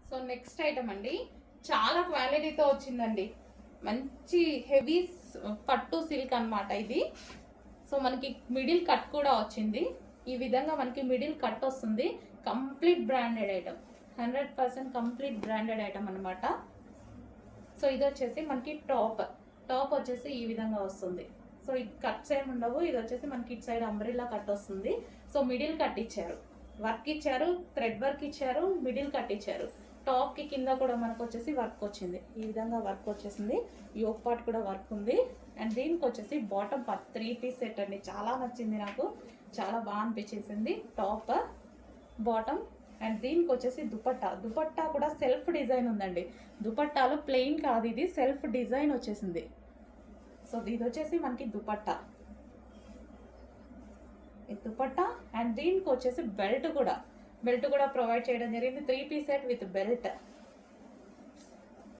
So next item అండి, చాలా క్వాలిటీతో వచ్చిందండి. మంచి హెవీ పట్టు సిల్క్ అన్నమాట ఇది. సో మనకి మిడిల్ కట్ కూడా వచ్చింది. ఈ విధంగా మనకి మిడిల్ కట్ వస్తుంది. Complete branded item, 100% complete branded item అనమాట. సో ఇది వచ్చేసి మనకి టాప్ వచ్చేసి ఈ విధంగా వస్తుంది. సో ఈ కట్స్ ఏమి ఉండవు. ఇది వచ్చేసి మనకి ఇటు సైడ్ అంబ్రిల్లా కట్ వస్తుంది. సో మిడిల్ కట్ ఇచ్చారు, వర్క్ ఇచ్చారు, థ్రెడ్ వర్క్ ఇచ్చారు, మిడిల్ కట్ ఇచ్చారు. టాప్కి కింద కూడా మనకు వచ్చేసి వర్క్ వచ్చింది. ఈ విధంగా వర్క్ వచ్చేసింది. యోక్ పార్ట్ కూడా వర్క్ ఉంది. అండ్ దీనికి వచ్చేసి బాటమ్ పార్ట్ 3 పీస్ సెట్ అండి. చాలా నచ్చింది నాకు, చాలా బాగా అనిపించేసింది. టాప్, బాటమ్, అండ్ దీనికి వచ్చేసి దుపట్టా కూడా సెల్ఫ్ డిజైన్ ఉందండి. దుపట్టాలు ప్లెయిన్ కాదు, ఇది సెల్ఫ్ డిజైన్ వచ్చేసింది. సో ఇది వచ్చేసి మనకి దుపట్టా, అండ్ దీనికి వచ్చేసి బెల్ట్ కూడా ప్రొవైడ్ చేయడం జరిగింది. 3 పీస్ సెట్ విత్ బెల్ట్.